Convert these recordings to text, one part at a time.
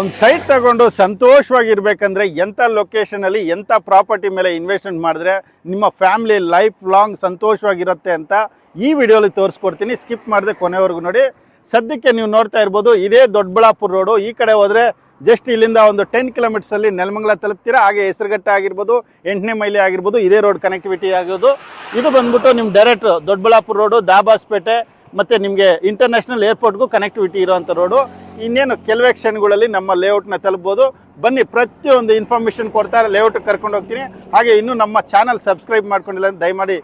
ಒಂದು ಸೈಟ್ ತಗೊಂಡು ಸಂತೋಷವಾಗಿರ್ಬೇಕಂದ್ರೆ ಎಂಥ ಲೊಕೇಶನಲ್ಲಿ ಎಂಥ ಪ್ರಾಪರ್ಟಿ ಮೇಲೆ ಇನ್ವೆಸ್ಟ್ಮೆಂಟ್ ಮಾಡಿದ್ರೆ ನಿಮ್ಮ ಫ್ಯಾಮಿಲಿ ಲೈಫ್ ಲಾಂಗ್ ಸಂತೋಷವಾಗಿರುತ್ತೆ ಅಂತ ಈ ವಿಡಿಯೋಲಿ ತೋರಿಸ್ಕೊಡ್ತೀನಿ. ಸ್ಕಿಪ್ ಮಾಡದೆ ಕೊನೆವರೆಗೂ ನೋಡಿ. ಸದ್ಯಕ್ಕೆ ನೀವು ನೋಡ್ತಾ ಇರ್ಬೋದು, ಇದೇ ದೊಡ್ಡಬಳ್ಳಾಪುರ ರೋಡು. ಈ ಕಡೆ ಹೋದರೆ ಜಸ್ಟ್ ಇಲ್ಲಿಂದ ಒಂದು 10 ಕಿಲೋಮೀಟರ್ಸಲ್ಲಿ ನೆಲಮಂಗಲ ತಲುಪ್ತೀರಾ. ಹಾಗೆ ಹೆಸರುಘಟ್ಟ ಆಗಿರ್ಬೋದು, 8ನೇ ಮೈಲಿ ಆಗಿರ್ಬೋದು, ಇದೇ ರೋಡ್ ಕನೆಕ್ಟಿವಿಟಿ ಆಗೋದು. ಇದು ಬಂದ್ಬಿಟ್ಟು ನಿಮ್ಮ ಡೈರೆಕ್ಟ್ ದೊಡ್ಡಬಳ್ಳಾಪುರ ರೋಡು, ದಾಬಾಸ್ಪೇಟೆ ಮತ್ತು ನಿಮಗೆ ಇಂಟರ್ನ್ಯಾಷನಲ್ ಏರ್ಪೋರ್ಟ್ಗೂ ಕನೆಕ್ಟಿವಿಟಿ ಇರೋವಂಥ ರೋಡು. ಇನ್ನೇನು ಕೆಲವೇ ಕ್ಷಣಗಳಲ್ಲಿ ನಮ್ಮ ಲೇಔಟ್ನ ತಲುಪ್ಬೋದು. ಬನ್ನಿ, ಪ್ರತಿಯೊಂದು ಇನ್ಫಾರ್ಮೇಷನ್ ಕೊಡ್ತಾರೆ, ಲೇಔಟ್ ಕರ್ಕೊಂಡು ಹೋಗ್ತೀನಿ. ಹಾಗೆ ಇನ್ನೂ ನಮ್ಮ ಚಾನಲ್ ಸಬ್ಸ್ಕ್ರೈಬ್ ಮಾಡ್ಕೊಂಡಿಲ್ಲ ಅಂತ ದಯಮಾಡಿ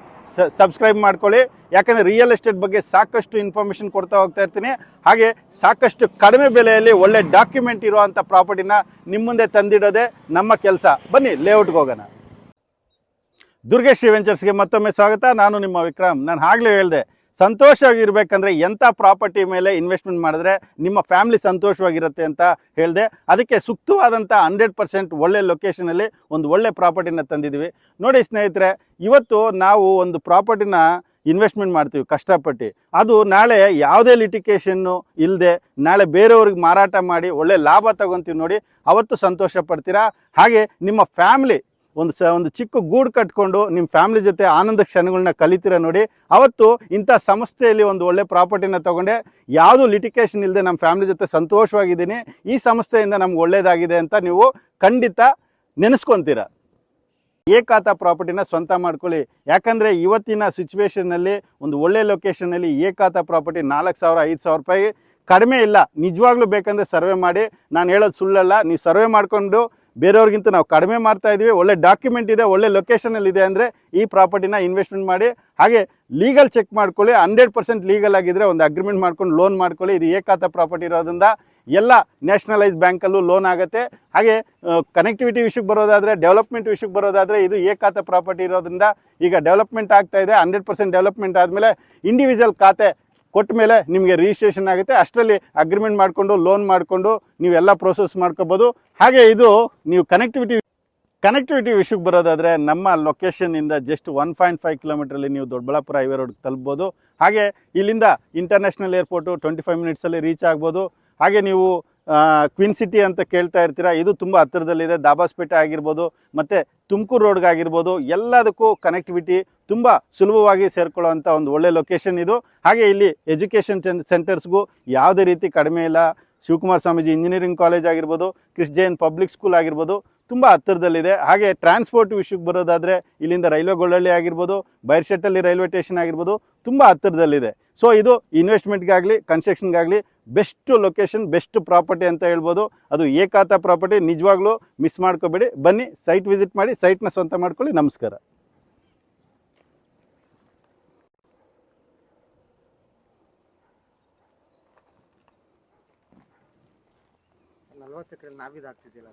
ಸಬ್ಸ್ಕ್ರೈಬ್ ಮಾಡ್ಕೊಳ್ಳಿ. ಯಾಕಂದರೆ ರಿಯಲ್ ಎಸ್ಟೇಟ್ ಬಗ್ಗೆ ಸಾಕಷ್ಟು ಇನ್ಫಾರ್ಮೇಷನ್ ಕೊಡ್ತಾ ಹೋಗ್ತಾ ಇರ್ತೀನಿ. ಹಾಗೆ ಸಾಕಷ್ಟು ಕಡಿಮೆ ಬೆಲೆಯಲ್ಲಿ ಒಳ್ಳೆ ಡಾಕ್ಯುಮೆಂಟ್ ಇರುವಂಥ ಪ್ರಾಪರ್ಟಿನ ನಿಮ್ಮ ಮುಂದೆ ತಂದಿಡೋದೇ ನಮ್ಮ ಕೆಲಸ. ಬನ್ನಿ ಲೇಔಟ್ಗೆ ಹೋಗೋಣ. ದುರ್ಗೇಶ್ ವೆಂಚರ್ಸ್ಗೆ ಮತ್ತೊಮ್ಮೆ ಸ್ವಾಗತ. ನಾನು ನಿಮ್ಮ ವಿಕ್ರಮ್. ನಾನು ಆಗಲೇ ಹೇಳಿದೆ, ಸಂತೋಷವಾಗಿರ್ಬೇಕಂದ್ರೆ ಎಂಥ ಪ್ರಾಪರ್ಟಿ ಮೇಲೆ ಇನ್ವೆಸ್ಟ್ಮೆಂಟ್ ಮಾಡಿದ್ರೆ ನಿಮ್ಮ ಫ್ಯಾಮಿಲಿ ಸಂತೋಷವಾಗಿರುತ್ತೆ ಅಂತ ಹೇಳಿದೆ. ಅದಕ್ಕೆ ಸೂಕ್ತವಾದಂಥ 100% ಒಳ್ಳೆ ಲೊಕೇಶನಲ್ಲಿ ಒಂದು ಒಳ್ಳೆ ಪ್ರಾಪರ್ಟಿನ ತಂದಿದ್ದೀವಿ. ನೋಡಿ ಸ್ನೇಹಿತರೆ, ಇವತ್ತು ನಾವು ಒಂದು ಪ್ರಾಪರ್ಟಿನ ಇನ್ವೆಸ್ಟ್ಮೆಂಟ್ ಮಾಡ್ತೀವಿ ಕಷ್ಟಪಟ್ಟು. ಅದು ನಾಳೆ ಯಾವುದೇ ಲಿಟಿಗೇಷನ್ನು ಇಲ್ಲದೆ ನಾಳೆ ಬೇರೆಯವ್ರಿಗೆ ಮಾರಾಟ ಮಾಡಿ ಒಳ್ಳೆ ಲಾಭ ತಗೊತೀವಿ ನೋಡಿ, ಅವತ್ತು ಸಂತೋಷ ಪಡ್ತೀರಾ. ಹಾಗೆ ನಿಮ್ಮ ಫ್ಯಾಮಿಲಿ ಒಂದು ಚಿಕ್ಕ ಗೂಡು ಕಟ್ಕೊಂಡು ನಿಮ್ಮ ಫ್ಯಾಮಿಲಿ ಜೊತೆ ಆನಂದ ಕ್ಷಣಗಳನ್ನ ಕಲಿತೀರ ನೋಡಿ, ಅವತ್ತು ಇಂಥ ಸಂಸ್ಥೆಯಲ್ಲಿ ಒಂದು ಒಳ್ಳೆ ಪ್ರಾಪರ್ಟಿನ ತೊಗೊಂಡೆ, ಯಾವುದೂ ಲಿಟಿಗೇಷನ್ ಇಲ್ಲದೆ ನಮ್ಮ ಫ್ಯಾಮಿಲಿ ಜೊತೆ ಸಂತೋಷವಾಗಿದ್ದೀನಿ, ಈ ಸಂಸ್ಥೆಯಿಂದ ನಮ್ಗೆ ಒಳ್ಳೇದಾಗಿದೆ ಅಂತ ನೀವು ಖಂಡಿತ ನೆನೆಸ್ಕೊತೀರ. ಏಕಾತ ಪ್ರಾಪರ್ಟಿನ ಸ್ವಂತ ಮಾಡ್ಕೊಳ್ಳಿ. ಯಾಕಂದರೆ ಇವತ್ತಿನ ಸಿಚುವೇಷನ್ನಲ್ಲಿ ಒಂದು ಒಳ್ಳೆ ಲೊಕೇಶನಲ್ಲಿ ಏಕಾತ ಪ್ರಾಪರ್ಟಿ 4,000 5,000 ರೂಪಾಯಿ ಕಡಿಮೆ ಇಲ್ಲ. ನಿಜವಾಗ್ಲೂ ಬೇಕಂದರೆ ಸರ್ವೆ ಮಾಡಿ, ನಾನು ಹೇಳೋದು ಸುಳ್ಳಲ್ಲ. ನೀವು ಸರ್ವೆ ಮಾಡಿಕೊಂಡು ಬೇರೆಯವ್ರಿಗಿಂತ ನಾವು ಕಡಿಮೆ ಮಾಡ್ತಾ ಇದ್ದೀವಿ, ಒಳ್ಳೆ ಡಾಕ್ಯುಮೆಂಟ್ ಇದೆ, ಒಳ್ಳೆ ಲೊಕೇಶನಲ್ಲಿ ಇದೆ ಅಂದರೆ ಈ ಪ್ರಾಪರ್ಟಿನ ಇನ್ವೆಸ್ಟ್ಮೆಂಟ್ ಮಾಡಿ. ಹಾಗೆ ಲೀಗಲ್ ಚೆಕ್ ಮಾಡ್ಕೊಳ್ಳಿ. 100% ಲೀಗಲ್ ಆಗಿದ್ದರೆ ಒಂದು ಅಗ್ರಿಮೆಂಟ್ ಮಾಡ್ಕೊಂಡು ಲೋನ್ ಮಾಡ್ಕೊಳ್ಳಿ. ಇದು ಏಕಾತ ಪ್ರಾಪರ್ಟಿ ಇರೋದ್ರಿಂದ ಎಲ್ಲ ನ್ಯಾಷನಲೈಸ್ ಬ್ಯಾಂಕಲ್ಲೂ ಲೋನ್ ಆಗುತ್ತೆ. ಹಾಗೆ ಕನೆಕ್ಟಿವಿಟಿ ವಿಷಯಕ್ಕೆ ಬರೋದಾದರೆ, ಡೆವಲಪ್ಮೆಂಟ್ ವಿಷಯಕ್ಕೆ ಬರೋದಾದರೆ, ಇದು ಏಕಾತ ಪ್ರಾಪರ್ಟಿ ಇರೋದ್ರಿಂದ ಈಗ ಡೆವಲಪ್ಮೆಂಟ್ ಆಗ್ತಾ ಇದೆ. 100% ಡೆವಲಪ್ಮೆಂಟ್ ಆದಮೇಲೆ ಇಂಡಿವಿಜುವಲ್ ಖಾತೆ ಕೊಟ್ಟ ಮೇಲೆ ನಿಮಗೆ ರಿಜಿಸ್ಟ್ರೇಷನ್ ಆಗುತ್ತೆ. ಅಷ್ಟರಲ್ಲಿ ಅಗ್ರಿಮೆಂಟ್ ಮಾಡಿಕೊಂಡು ಲೋನ್ ಮಾಡಿಕೊಂಡು ನೀವೆಲ್ಲ ಪ್ರೋಸೆಸ್ ಮಾಡ್ಕೋಬೋದು. ಹಾಗೆ ಇದು ನೀವು ಕನೆಕ್ಟಿವಿಟಿ ವಿಷಯಕ್ಕೆ ಬರೋದಾದರೆ, ನಮ್ಮ ಲೊಕೇಶನ್ನಿಂದ ಜಸ್ಟ್ 1.5 ಕಿಲೋಮೀಟ್ರಲ್ಲಿ ನೀವು ದೊಡ್ಡಬಳ್ಳಾಪುರ ಹೈವೇ ರೋಡ್ಗೆ ತಲುಪ್ಬೋದು. ಹಾಗೆ ಇಲ್ಲಿಂದ ಇಂಟರ್ನ್ಯಾಷನಲ್ ಏರ್ಪೋರ್ಟು 25 ಮಿನಿಟ್ಸಲ್ಲಿ ರೀಚ್ ಆಗ್ಬೋದು. ಹಾಗೆ ನೀವು ಕ್ವೀನ್ ಸಿಟಿ ಅಂತ ಕೇಳ್ತಾ ಇರ್ತೀರಾ, ಇದು ತುಂಬ ಹತ್ತಿರದಲ್ಲಿದೆ. ದಾಬಾಸ್ಪೇಟೆ ಆಗಿರ್ಬೋದು ಮತ್ತು ತುಮಕೂರು ರೋಡ್ಗೆ ಆಗಿರ್ಬೋದು, ಎಲ್ಲದಕ್ಕೂ ಕನೆಕ್ಟಿವಿಟಿ ತುಂಬ ಸುಲಭವಾಗಿ ಸೇರ್ಕೊಳ್ಳೋವಂಥ ಒಂದು ಒಳ್ಳೆ ಲೊಕೇಶನ್ ಇದು. ಹಾಗೆ ಇಲ್ಲಿ ಎಜುಕೇಷನ್ ಸೆಂಟರ್ಸ್ಗೂ ಯಾವುದೇ ರೀತಿ ಕಡಿಮೆ ಇಲ್ಲ. ಶಿವಕುಮಾರ ಸ್ವಾಮೀಜಿ ಇಂಜಿನಿಯರಿಂಗ್ ಕಾಲೇಜ್ ಆಗಿರ್ಬೋದು, ಕ್ರಿಸ್ ಜೈನ್ ಪಬ್ಲಿಕ್ ಸ್ಕೂಲ್ ಆಗಿರ್ಬೋದು, ತುಂಬ ಹತ್ತಿರದಲ್ಲಿದೆ. ಹಾಗೆ ಟ್ರಾನ್ಸ್ಪೋರ್ಟ್ ವಿಷಯಕ್ಕೆ ಬರೋದಾದರೆ ಇಲ್ಲಿಂದ ರೈಲ್ವೆ ಗೊಳ್ಳಳ್ಳಿ ಆಗಿರ್ಬೋದು, ಬೈರ್ಶೆಟ್ಟಲ್ಲಿ ರೈಲ್ವೆ ಸ್ಟೇಷನ್ ಆಗಿರ್ಬೋದು, ತುಂಬ ಹತ್ತಿರದಲ್ಲಿದೆ. ಸೊ ಇದು ಇನ್ವೆಸ್ಟ್ಮೆಂಟ್ಗಾಗಲಿ ಕನ್ಸ್ಟ್ರಕ್ಷನ್ಗಾಗಲಿ ಬೆಸ್ಟ್ ಲೊಕೇಶನ್, ಬೆಸ್ಟ್ ಪ್ರಾಪರ್ಟಿ ಅಂತ ಹೇಳ್ಬೋದು. ಅದು ಏಕಾತ ಪ್ರಾಪರ್ಟಿ, ನಿಜವಾಗ್ಲೂ ಮಿಸ್ ಮಾಡ್ಕೋಬೇಡಿ. ಬನ್ನಿ, ಸೈಟ್ ವಿಸಿಟ್ ಮಾಡಿ, ಸೈಟ್ನ ಸ್ವಂತ ಮಾಡ್ಕೊಳ್ಳಿ. ನಮಸ್ಕಾರ. 40 ಎಕರೆ ನಾವಿದಾಗ್ತಿದ್ದಿಲ್ಲ.